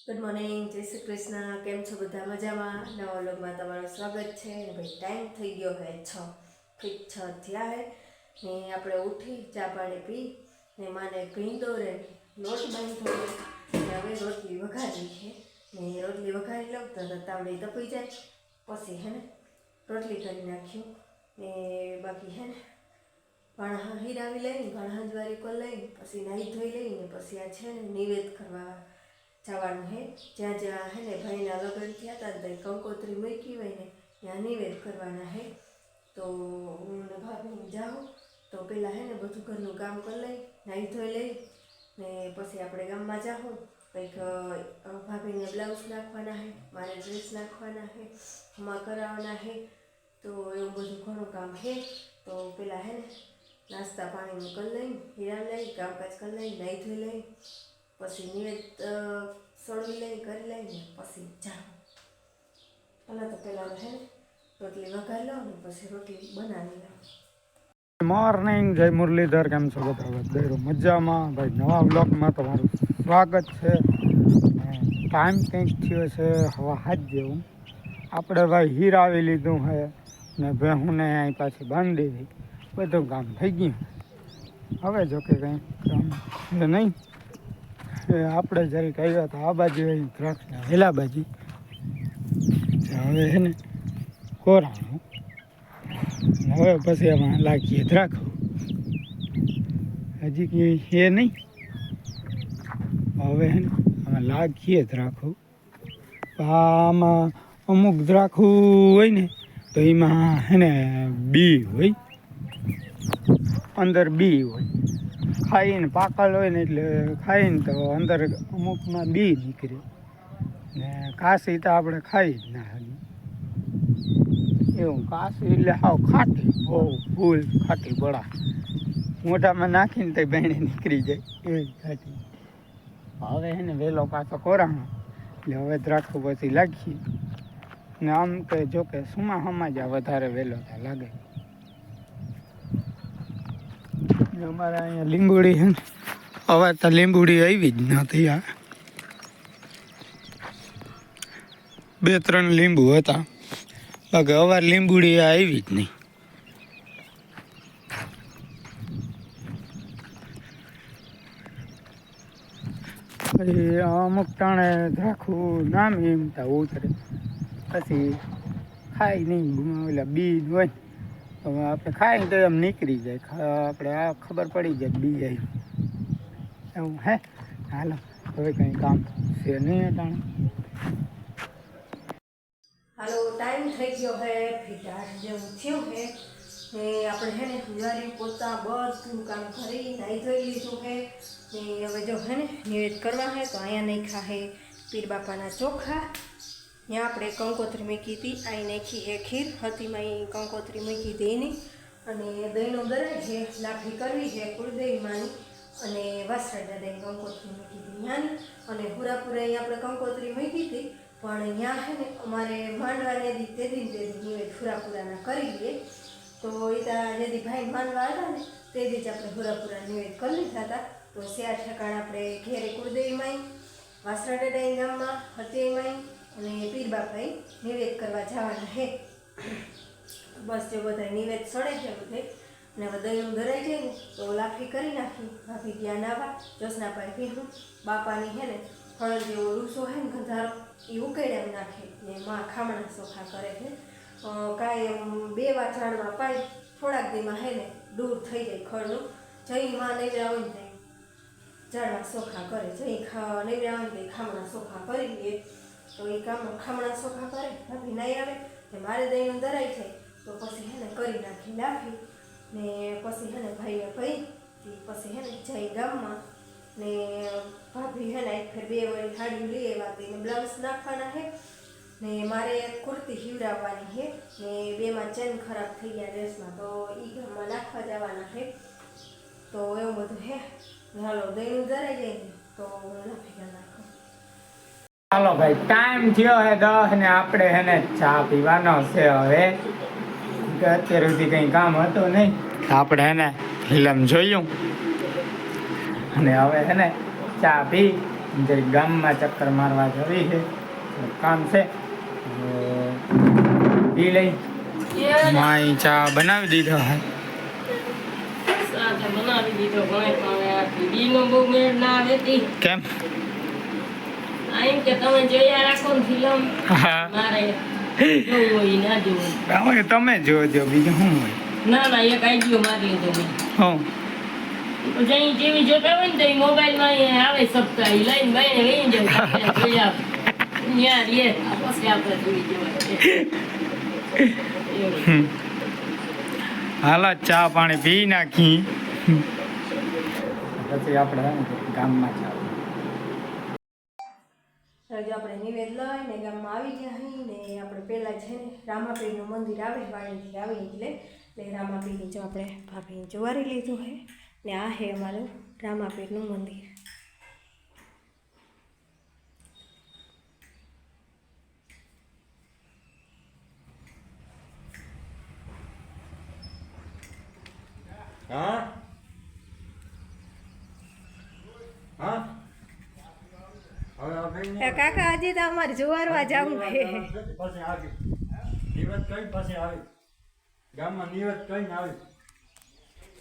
Good morning, જય શ્રી કૃષ્ણ. કેમ છો બધા? મજામાં? નવા વ્લોગમાં તમારું સ્વાગત છે. ભાઈ ટાઈમ થઈ ગયો હે 6 થયા હે ને આપણે ઉઠી ચા પાણી પી ને માને ભીંડો રે લોટ બાંધ્યો ને હવે રોટલી વઘારી છે ને રોટલી વઘારી લઉં તો તાવડી તપી જાય પછી હે ને રોટલી કરી નાખ્યું ને બાકી હે ને ભાણા હીરાવી લઈને ભાણા હંજવારી પર લઈને પછી નાહી ધોઈ લઈને પછી આ છે ને નિવેદ કરવા જવાનું હે. જ્યાં જ્યાં હે ને ભાઈના લગ્ન થયા હતા ને કંકોત્રી મૂકી હોય ને ત્યાં નિવેદ કરવાના હે. તો હું ને ભાભી જાઉં તો પહેલાં હે ને બધું ઘરનું કામ કરી લઈ નાહી ધોઈ લઈ ને પછી આપણે ગામમાં જાઉં કંઈક ભાભીને બ્લાઉઝ નાખવાના હે, મારે ડ્રેસ નાખવાના હે, હમા કરાવવાના હે. તો એવું બધું ઘણું કામ છે. તો પહેલાં હે ને નાસ્તા પાણીનું કરી લઈ હીરા લઈ કામકાજ કરી લઈ નાહી ધોઈ લઈ પછી નિવેદ સળવી લઈ કરી લઈને પછી જાઉં. પહેલાં તો પહેલાં હે રોટલી વઘારી લઉં ને પછી રોટલી બનાવી લઉં. મોર્નિંગ, જય મુરલીધર. કેમ છો બધા? બધું મજામાં ભાઈ. નવા બ્લોગમાં તમારું સ્વાગત છે. ટાઈમ કંઈક થયો છે હવા 7 જેવું. આપણે ભાઈ હીરાવી લીધું છે ને ભેહુંને અહીં પાછી બાંધી દીધી. બધું કામ થઈ ગયું. હવે જો કે કંઈ કામ છે નહીં. આપણે જરીક આવ્યા તો આ બાજુ દ્રાક્ષના વેલા બાજુ હવે છે ને કોરાણું. હવે પછી એમાં લાગીએ રાખો. હજી કંઈ છે નહીં. હવે હે ને આમાં લાગીએ જ રાખું. આમાં અમુક દ્રાખું હોય ને તો એમાં હે ને બી હોય, અંદર બી હોય. ખાઈને પાકલ હોય ને એટલે ખાઈને તો અંદર અમુકમાં બી નીકળે ને કાશી તો આપણે ખાઈ જ ના હરી. એવું કાશી એટલે હાવ ખાટી, બહુ ફૂલ ખાટી બળા મોઢામાં નાખીને તો બેણે નીકળી જાય એવી ખાટી. હવે હે ને વહેલો પાછો કોરાણો એટલે હવે દ્રાક્ષો પછી લાગીએ ને આમ તો જો કે સુમાં જ વધારે વહેલો ત્યાં લાગે. અમારે અહીંયા લીંબુડી છે ને હવે તો લીંબુડી આવી જ નથી. આ 2-3 લીંબુ હતા બાકી હવે લીંબુડી આવી જ નહીં. અમુક ટાણે રાખવું નામ એમ તા ઉતરે પછી ખાઈ નહીં. ઓલા બી હોય હવે આપણે ખાઈને તો એમ નીકળી જાય. આપણે આ ખબર પડી જાય બી આવી એવું હે. હાલો હવે કંઈ કામ છે નહીં ટાણે. હાલો, ટાઈમ થઈ ગયો હે 8 જેવું થયું હે ને આપણે હે ને ગુજારી પોતા બધું કામ કરી નાહી ધોઈ લીધું હે ને હવે જો હે ને નિવેદ કરવા હે તો અહીંયા નાખ્યા હે પીર બાપાના ચોખા. ત્યાં આપણે કંકોત્રી મૂકી હતી, અહીં નાખી હે ખીર હતીમાં અહીં કંકોત્રી મૂકી હતી એની અને દહીંનો દરાય છે, લાફી કરવી છે કુળદેવીમાંની અને વાસરડા દહીં કંકોત્રી મૂકી હતી ત્યાંની અને પૂરાપુરા અહીં આપણે કંકોત્રી મૂકી હતી. પણ અહીંયા છે ને અમારે માંડવાને તે દિન નિવેદ પૂરાપુરાના કરી લઈએ. તો એ ત્યાં જેથી ભાઈ માંડવા હતા ને તે જ આપણે પૂરાપુરા નિવેદ કરી લીધા હતા. તો 4 ઠેકાણ આપણે ઘેરે કુળદેવીમાં વાસરડા ગામમાં હતીમાં અને પીર બાપાએ નિવેદ કરવા જવાના છે. બસ જો બધા નિવેદ સડે છે બધે અને હવે દહીંનું ધરાઈ જાય ને તો લાફી કરી નાખી. ભાભી ગયા નાવા, જોસના પાઈ ભીહું બાપાની હે ને ફળ જેવો રૂસો હે ને ગંધારો એ ઉકેડ્યા નાખે ને માં ખામણા ચોખા કરે છે. કાંઈ એમ 2 વાર ઝાડમાં પાઈ થોડાક દીમાં હે ને દૂર થઈ જાય ખળનું. જઈ માં નૈવ્યા હોય ને ઝાડમાં ચોખા કરે, જઈ નૈવ્યા હોય ને ખામણા ચોખા કરી લે. તો એ ખામણા ચોખા કરે ભાભી નહીં આવે ને મારે દહીંનું દરાઈ જાય તો પછી હે ને કરી નાખી લાફી ને પછી હે ને ભાઈએ કહી પછી હે ને જઈ ગામમાં ને ભાભી હે ને 2 વાળી સાડી લઈ આવ્યા હતી ને બ્લાઉઝ નાખવાના છે ને મારે કુર્તી હીવડાવવાની છે ને 2માં ચેન ખરાબ થઈ ગયા ડ્રેસમાં તો એ ગામમાં નાખવા જવાના છે. તો એવું બધું હે. હાલો દહીંનું દરાઈ જાય ને તો લાફી નાખો. હાલો ભાઈ, ટાઈમ થયો હે 10 ને આપણે હે ને ચા પીવાનો છે. હવે અત્યાર સુધી કંઈ કામ હતું નહીં, આપણે હે ને ફિલ્મ જોયું અને હવે હે ને ચા પી જરી ગામમાં ચક્કર મારવા જવી છે, કામ છે. એ લઈ માઈ ચા બનાવી દીધો હે. બનાવી દીધો બીનો બહુ મેળ ના આવે તી. કેમ? આમ કે તમે જોયા રાખો ને ફિલ્મ, હા મારે જોવું હોય ના જોવું. હવે તમે જોજો, બીજું શું હોય. ના ના એક આઈડિયો મારી લીધો મેં. હું જઈ ટીવી જોતા હોય ને તો મોબાઈલમાં આવે સપ્તાહ લઈને લઈને લઈ જાય જોયા ત્યાં રે પછી આપણે જોઈ જવાય. હાલો ચા પાણી પી નાખી, પછી આપણે ગામમાં ચાલો. જો આપણે નિવેદ લઈને ગામમાં આવી ગયા અહીં ને આપણે પહેલાં છે ને રામાપીરનું મંદિર આવે વાડીથી આવી એટલે રામાપીરની જો આપણે ભાભી જોવારી લીધું છે ને આ છે અમારું રામાપીરનું મંદિર. હા હા કાકા આજે તો અમારે જોવારવા જવું છે.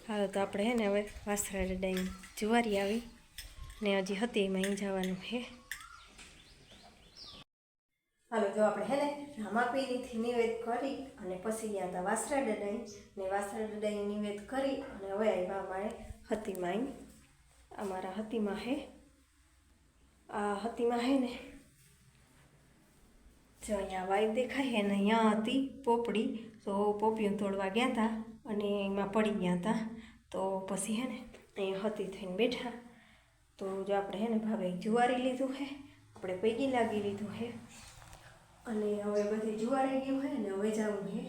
હાલો તો આપણે હે ને હવે વાસરા ડડાઈ જુવારી આવી ને હજી હતી એમાં અહીં જવાનું છે. હાલો જો આપણે હે ને રામાપીરીથી નિવેદ કરી અને પછી ગયા હતા વાસરા ડડાઈ ને વાસરા ડડાઈ નિવેદ કરી અને હવે આવ્યા અમારે હતીમાં અહીં. અમારા હતીમાં હે આ હતીમાં હે ને જો અહીંયા વાઈફ દેખાય છે ને અહીંયા હતી પોપડી, તો પોપિયું તોડવા ગયા હતા અને એમાં પડી ગયા હતા. તો પછી હે ને અહીંયા હતી થઈને બેઠા. તો જો આપણે હે ને ભાવે જુવારી લીધું છે, આપણે પૈકી લાગી લીધું છે અને હવે બધી જુવારી ગયું છે ને હવે જવું છે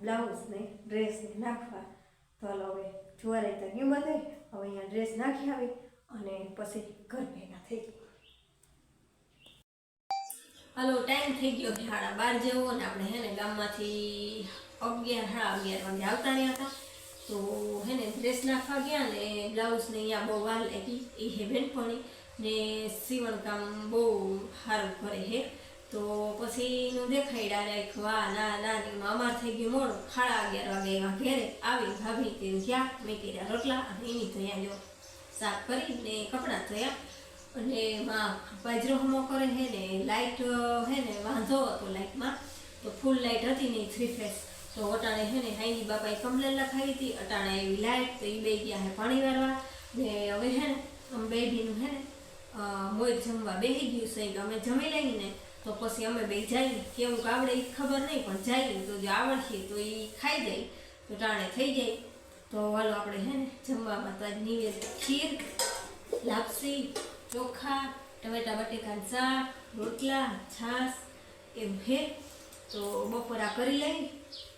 બ્લાઉઝને ડ્રેસને નાખવા. તો હાલો હવે જુવારાઈ તો ગયું બધે, હવે અહીંયા ડ્રેસ નાખી આવી અને પછી ઘર ભેગા થઈ ગયું. હાલો ટાઈમ થઈ ગયો 12:30 જેવો અને આપણે હે ને ગામમાંથી 11:30 વાગે આવતા રહ્યા હતા. તો હે ને ડ્રેસ નાખવા ગયા ને બ્લાઉઝને અહીંયા બહુ વાર લાગી. એ હે બેનપણી ને સીવણકામ બહુ સારું કરે છે. તો પછી એનું દેખાડ્યા રાખવા ના નાની અમાર થઈ ગયું મોડું. 11:30 વાગે એવા ઘેરે આવી ભાભી તે ગયા મેં કર્યા રોટલા અને એની તો અહીંયા જો શાક કરીને કપડાં ધોયા અને એમાં બાજરો હમો કરે છે ને લાઇટ હે ને વાંધો હતો લાઇટમાં, તો ફૂલ લાઇટ હતી નહીં 3 ફેસ. તો અટાણે હે ને હાઈની બાપાએ કમ્પ્લેન લખાવી હતી, અટાણે એવી લાઇટ તો એ બે ગયા હે પાણી વારવા ને હવે હે ને અમે બે ભીનું હે ને મોય જમવા બેસી ગયું છે. અમે જમી લઈને તો પછી અમે બે જઈએ કેવું આવડે એ ખબર નહીં પણ જઈએ તો જો આવડશે તો એ ખાઈ જાય તો ટાણે થઈ જાય. તો હાલો આપણે હે ને જમવામાં તો આજ નિવેદ ખીર, લાપસી, ચોખા, ટમેટા બટેકાનું શાક, રોટલા, છાશ એવું છે. તો બપોરા કરી લઈ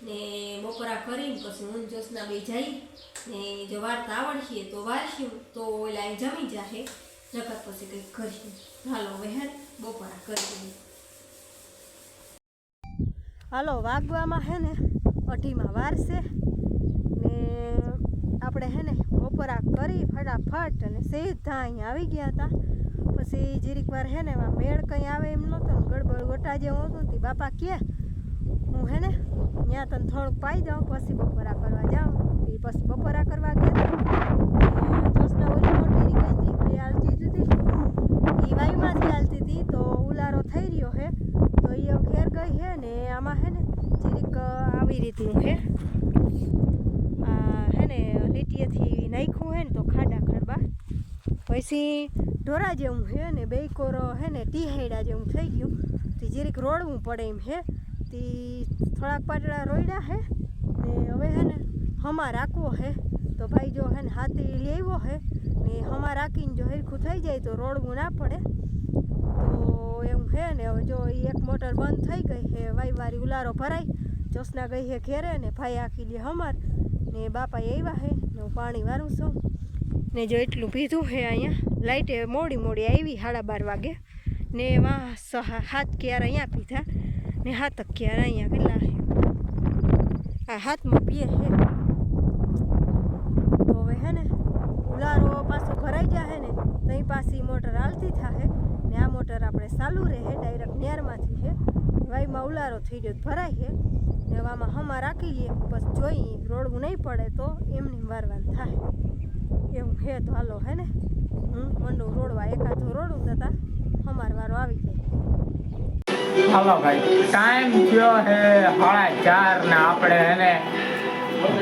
ને બપોરા કરીને પછી હું જોશના બે જઈ ને જો વાર્તા આવડશે તો વારશું, તો ઓલા જમી જાહે નકર પછી કંઈક કરશું. હાલો હવે હે બપોરા કરી દઈએ. હાલો વાગવામાં હે ને 2:30 વારશે ને આપણે હે ને બપોરા કરી ફટાફટ અને સીધા અહીંયા આવી ગયા હતા. પછી જીરીક વાર હે ને મેળ કંઈ આવે એમ નહોતો ને ગડબડ ગોટા જેવું હતું ને બાપા કહે હું હે ને ત્યાં તને થોડુંક પાઈ જાઉં પછી બપોરા કરવા જાઉં. એ પછી બપોરા કરવા ગયા જોશના ઓલી મોટી ગઈ હતી બે હાલતી હતી એ વાયુમાંથી હાલતી હતી તો ઉલારો થઈ રહ્યો હે તો એ ઘેર ગઈ હે ને આમાં હે ને જીરીક આવી રીતનું હે હે ને લીટીએથી નાખ્યું હે ને તો ખાડા ખડબા પછી ઢોરા જેવું હે ને બે કોરો હે ને ટીહેડા જેવું થઈ ગયું. તે જીરીક રોડવું પડે એમ હે. તે થોડાક પાટડા રોયડા હે ને હવે હે ને હમા રાખવો હે તો ભાઈ જો હે ને હાથી લઈ આવ્યો હે ને હમા રાખીને જો હરખું થઈ જાય તો રોડવું ના પડે. તો એવું હે ને હવે જો એક મોટર બંધ થઈ ગઈ હે વાયવારી ઉલારો ભરાઈ જોશના ગઈ હે ઘેરે ને ભાઈ આખી લે હમાર ને બાપા આવ્યા હે ને હું પાણી વારું છું ને જો એટલું પીધું હે. અહીંયા લાઇટે મોડી મોડી આવી 12:30 વાગે ને વાં 7 ક્યાર અહીંયા પીધા ને 7 ક્યાર અહીંયા કેટલા હે આ હાથમાં પીએ હે. તો હવે હે ને ઉલારો પાછો ભરાઈ જાય ને તઈ પાછી મોટર હાલતી થાય ને આ મોટર આપણે ચાલુ રહે ડાયરેક્ટ નેરમાંથી છે વાયમાં ઉલારો થઈ ગયો ભરાય છે ને હવે આમાં હમા રાખી લઈએ બસ જોઈ રોડવું નહીં પડે તો એમની વારવાનું થાય એવું છે. તો હાલો હે ને હું મંડું રોડવા એકાદું રોડું થતા હમાર વારો આવી જાય. હાલો ભાઈ ટાઈમ થયો હે 4:30 ને આપણે એને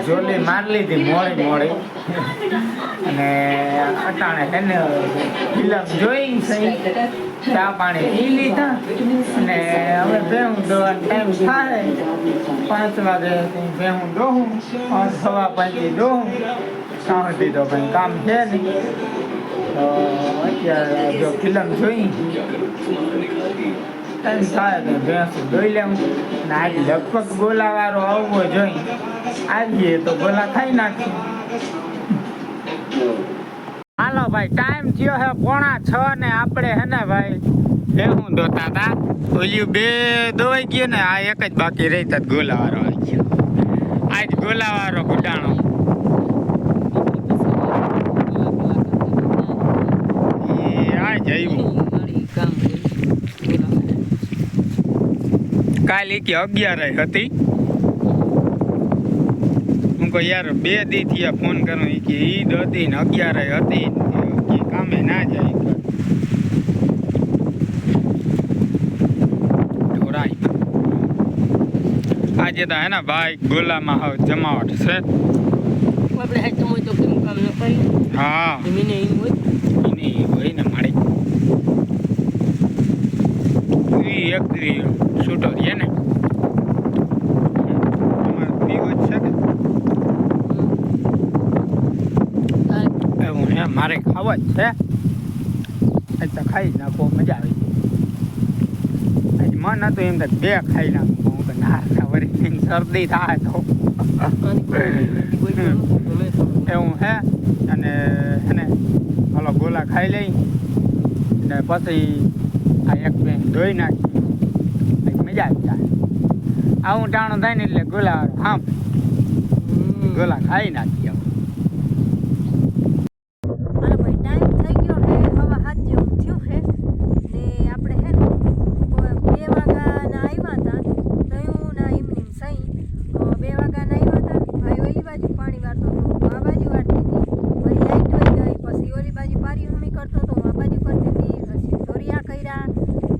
જોલી માર લીધી મોડી મોડી અને અટાણે હે ને ફિલ્મ જોઈ સહી ચા પાણી પી લીધા અને હવે ભેહું દોવાનો ટાઈમ થાય 5 વાગે ભેહું દોહું 5:15 દોહું સાંજથી તો કંઈ કામ છે નહીં. તો અત્યારે જો ફિલ્મ જોઈ ટાઈમ થાય તો ભેંસું દોઈ લેવું અને આજ લગભગ ગોલાવાળો આવવો જોઈ આવીએ તો ગોલા ખાઈ નાખીએ. હાલો ભાઈ ટાઈમ થયો હે 5:45 ને આપણે હે ને ભાઈ ભેહું દોતા હતા ઓલ્યું 2 દોવાઈ ગયો ને આ એક જ બાકી રહી તા ગોલાવાળો આવી ગયો. આજ ગોલાવાળો ગુડાણો આ જયું કાલે કે 11 હતી હું કહું યાર 2 દી થી ફોન કરું કે ઈદ હતી ને 11 હતી કે કામે ના જાય ઢોરાઈ. આજે તો હે ને ભાઈ ગોલામાં હવે જમાવટ છે આપણે હાથ તો મોય તો કેમ કામ ન કરી હા મીને ઈ હોય ને મારી એક દી છૂટો રહે ને તમારે પીવો જ છે કે એવું હે મારે ખાવા જ છે આજ તો ખાઈ જ નાખો મજા આવી આજ મન હતું એમ તો 2 ખાઈ નાખું હું તો ના વળી શરદી થાય તો એવું હે અને એને હાલો ગોલા ખાઈ લઈ ને પછી આ એક બેન ધોઈ નાખી મજા આવી જાય. આવું ટાણું થાય ને એટલે ગોલા આમ ગોલા ખાઈ નાખી. હાલો ભાઈ ટાઈમ થઈ ગયો હે 7:30 જેવું થયું હે ને આપણે હે ને 2 વાગ્યાના આવ્યા હતા તયું ના એમની સહી 2 વાગ્યાના આવ્યા હતા ભાઈ ઓલી બાજુ પાણી વાળતો હતો આ બાજુ વાળતી હતી વળી લાઈટ વહી ગઈ પછી ઓલી બાજુ પારી હમી કરતો હતો આ બાજુ કરતી હતી પછી દોરિયા કર્યા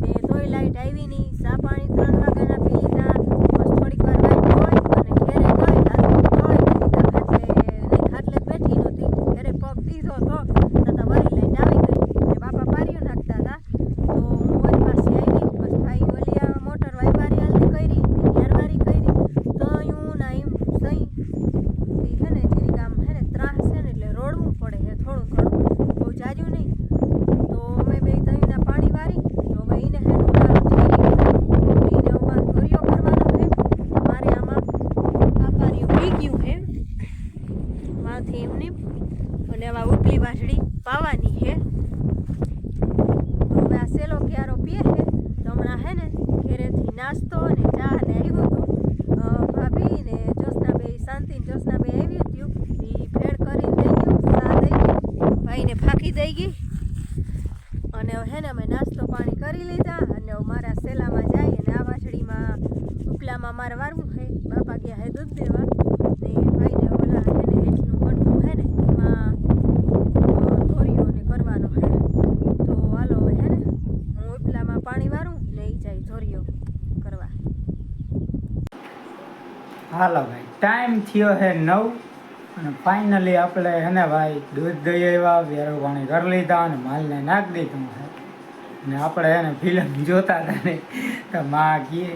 ને તોય લાઈટ આવી નહીં ચા પાણી 3 વાગ્યાના પી લીધા બસ થોડીક વાર લાઈટ હોય અને ઘેરે ગઈ ખાટલે બેઠી નહોતી ઘરે પગ દીધો તો તથા વળી લાઈટ આવી ગઈ ને બાપા પારીઓ નાખતા હતા તો હું ઓલી પાસે આવી બસ ભાઈ ઓલી આ મોટર વાયવારી હાલતી કરી ઘેરવારી કરી તો હું ના એમ સહી હે ને જીરી કામ હે ને ત્રાસ છે ને એટલે રોડવું પડે છે થોડું ઘણું બહુ જાજુ નહીં તો અમે બે તઈના પાણી વારી તો હવે એને હે ને એને ઉભા ધોરિયો કરવાનો છે મારે આમાં આ પારીઓ પી ગયું છે માંથી એમને અને આવા ઉપલી વાસળી પાવાની છે તો હવે આ સેલો ક્યારો પીએ છે તો હમણાં હે ને ઘેરેથી નાસ્તો ને ચા ને આવ્યું હતું ભાભી ને જોશના બે શાંતિ જોશના બે આવ્યું હતું એ ભેળ કરીને દઈ ગયું ચા દઈ ગઈ ભાઈને ફાંકી દઈ ગઈ અને હે ને અમે નાસ્તો પાણી કરી લીધા અને મારા સેલામાં જાય અને આ વાસળીમાં ઉપલામાં મારે વારવું છે બાપા ગયા હે દૂધ દેવા ને ભાઈને ઓલા હે ને એટલું કટકું હે ને એમાં ધોરીઓને કરવાનો હે તો હાલો હવે હે ને હું ઉપલામાં પાણી વારું ને એ જાય ધોરીઓ કરવા. હાલો ભાઈ ટાઈમ થયો હે 9 અને ફાઇનલી આપણે હે ને ભાઈ દૂધ દઈ આવ્યા વેરો પાણી કરી લીધા અને માલને નાખી દીધું છે ને આપણે એને ફિલ્મ જોતા હતા ને તો માં કહે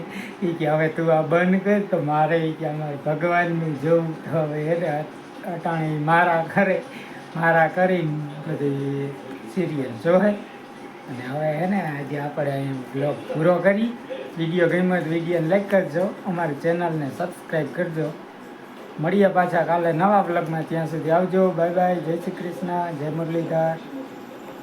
કે હવે તું આ બંધ કર તો મારે કે અમારે ભગવાનનું જોવું તો હવે એને અટાણી મારા કરીને બધી સિરિયલ જોવે અને હવે હે ને આજે આપણે અહીં બ્લોગ પૂરો કરી. વિડીયો ગમ્યો તો વિડીયોને લાઈક કરજો, અમારી ચેનલને સબસ્ક્રાઈબ કરજો. મળીએ પાછા કાલે નવા બ્લોગમાં. ત્યાં સુધી આવજો. Bye bye. જય શ્રી કૃષ્ણ. જય મુરલીધર.